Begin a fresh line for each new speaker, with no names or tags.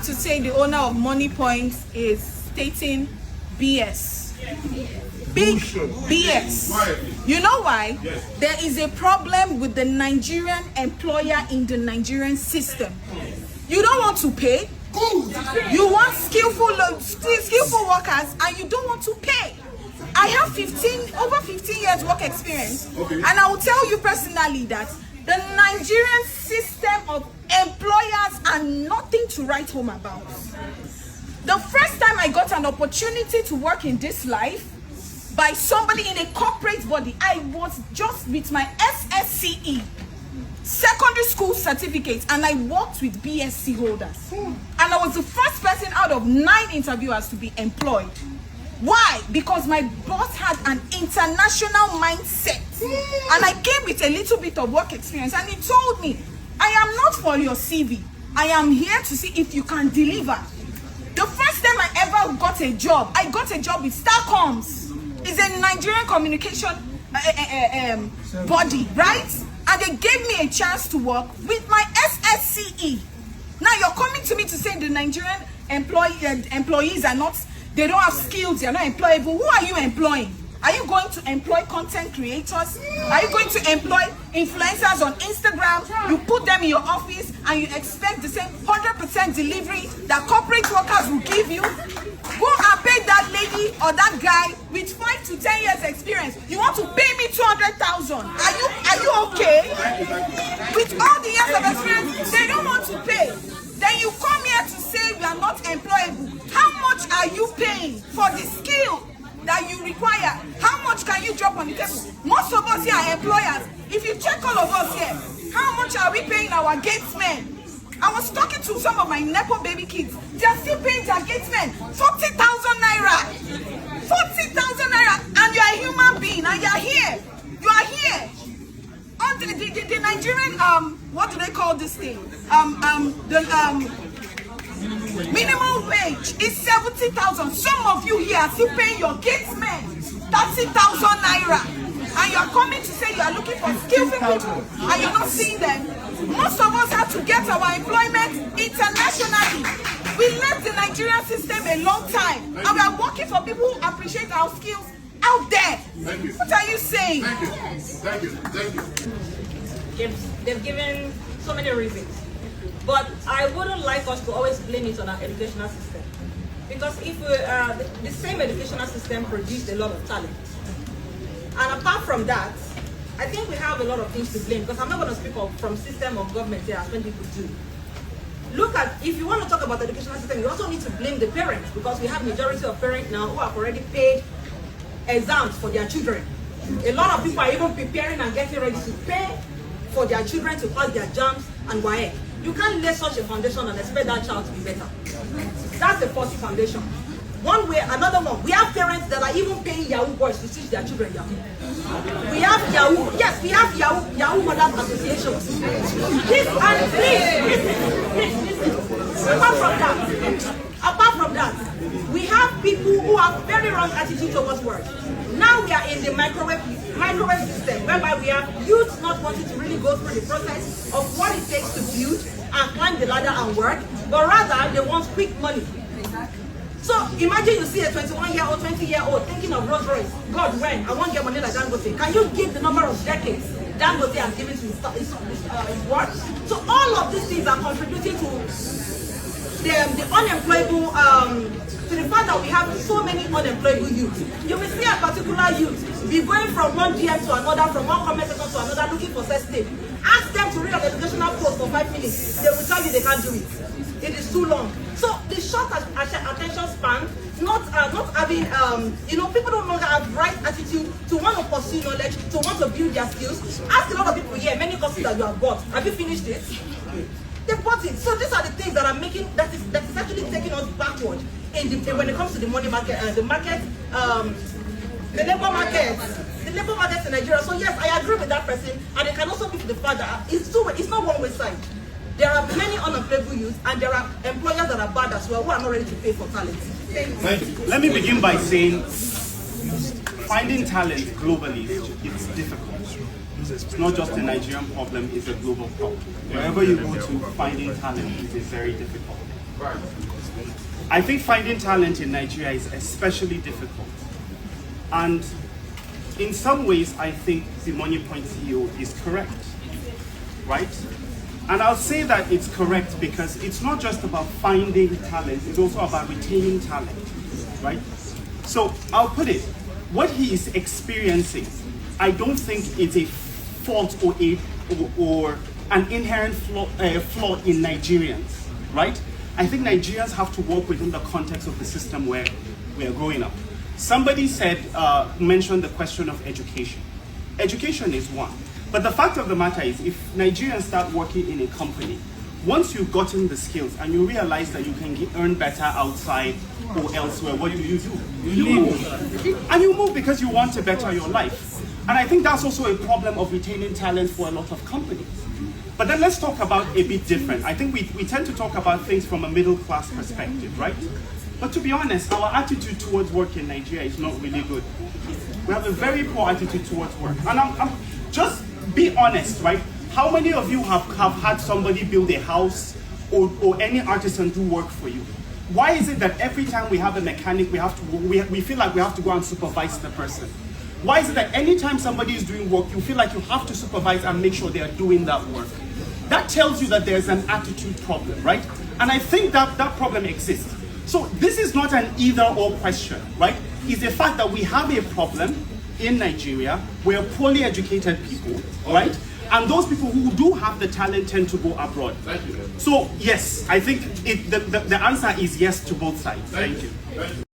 to say the owner of Money Point is stating BS. Big BS. You know why? There is a problem with the Nigerian employer in the Nigerian system. You don't want to pay. You want skillful workers, and you don't want to pay. I have over 15 years work experience, and I will tell you personally that the Nigerian system of employers are nothing to write home about. The first time I got an opportunity to work in this life by somebody in a corporate body, I was just with my SSCE, secondary school certificate, and I worked with BSc holders. And I was the first person out of 9 interviewers to be employed. Why? Because my boss had an international mindset, and I came with a little bit of work experience, and he told me, I am not for your CV. I am here to see if you can deliver. The first time I ever got a job, I got a job with Starcoms. It's a Nigerian communication body, right? And they gave me a chance to work with my SSCE. Now you're coming to me to say the Nigerian employees are not, they don't have skills, they're not employable. Who are you employing? Are you going to employ content creators? Are you going to employ influencers on Instagram? You put them in your office and you expect the same 100% delivery that corporate workers will give you? Go and pay that lady or that guy with 5 to 10 years experience. You want to pay me 200,000? Are you okay? With all the years of experience, they don't want to pay. Then you come here to say we are not employable. How much are you paying for the skill that you require? How much can you drop on the table? Most of us here are employers. If you check all of us here, how much are we paying our gatesmen? I was talking to some of my Nepo baby kids. They are still paying their gatesmen 40,000 naira. 40,000 naira. And you are a human being and you are here. You are here. On the Nigerian, what do they call this thing? Minimum wage is 70,000. Some of you here are still paying your gatesmen 30,000 naira. And you're coming to say you are looking for skillful people and you're not seeing them. Most of us have to get our employment internationally. We left the Nigerian system a long time and we are working for people who appreciate our skills out there. What are you saying?
Thank you.
They've given so many reasons. But I wouldn't like us to always blame it on our educational system. Because if the same educational system produced a lot of talent. And apart from that, I think we have a lot of things to blame, because I'm not going to speak from system of government here as many people do. Look at, if you want to talk about the educational system, you also need to blame the parents, because we have majority of parents now who have already paid exams for their children. A lot of people are even preparing and getting ready to pay for their children to pass their jams and WAEC. You can't lay such a foundation and expect that child to be better. That's the first foundation. One way, another one. We have parents that are even paying Yahoo boys to teach their children Yahoo. We have Yahoo, yes, we have Yahoo Mothers Associations. Please. Apart from that, we have people who have very wrong attitude towards work. Now we are in the microwave system, whereby we have youths not wanting to really go through the process of what it takes to build and climb the ladder and work, but rather they want quick money. So imagine you see a 21-year-old, 20-year-old thinking of Rolls Royce. God, when? I want to get money like Dangote. Can you give the number of decades Dangote has given to his work? So all of these things are contributing to the unemployable, to the fact that we have so many unemployable youth. You will see a particular youth be going from one DM to another, from one comment section to another, looking for sex tape. Ask them to read an educational post for 5 minutes. They will tell you they can't do it. It is too long. So the short attention span, not having, people no longer have right attitude to want to pursue knowledge, to want to build their skills. Ask a lot of people here, many courses that you have bought. Have you finished it? They bought it. So these are the things that are making, that is actually taking us backward when it comes to the money market, the labor market. The labor market in Nigeria. So yes, I agree with that person, and it can also be to the fact that it's not one-way side. There are many unemployable youth, and there are employers that are bad as well who are not ready to pay for talent.
Thank you. Let me begin by saying finding talent globally is difficult. It's not just a Nigerian problem, it's a global problem. Wherever you go to, finding talent is very difficult. I think finding talent in Nigeria is especially difficult. And in some ways, I think the Money Point CEO is correct, right? And I'll say that it's correct because it's not just about finding talent, it's also about retaining talent, right? So I'll put it, what he is experiencing, I don't think it's a fault or an inherent flaw in Nigerians, right? I think Nigerians have to work within the context of the system where we are growing up. Somebody mentioned the question of education. Education is one. But the fact of the matter is, if Nigerians start working in a company, once you've gotten the skills and you realize that you can earn better outside or elsewhere, what do? You move. And you move because you want to better your life. And I think that's also a problem of retaining talent for a lot of companies. But then let's talk about a bit different. I think we tend to talk about things from a middle class perspective, right? But to be honest, our attitude towards work in Nigeria is not really good. We have a very poor attitude towards work. And I'm just be honest, right? How many of you have had somebody build a house or any artisan do work for you? Why is it that every time we have a mechanic, we feel like we have to go and supervise the person? Why is it that anytime somebody is doing work, you feel like you have to supervise and make sure they are doing that work? That tells you that there's an attitude problem, right? And I think that problem exists. So this is not an either-or question, right? It's the fact that we have a problem in Nigeria where poorly educated people, right? And those people who do have the talent tend to go abroad. Thank you. So yes, I think the answer is yes to both sides. Thank you.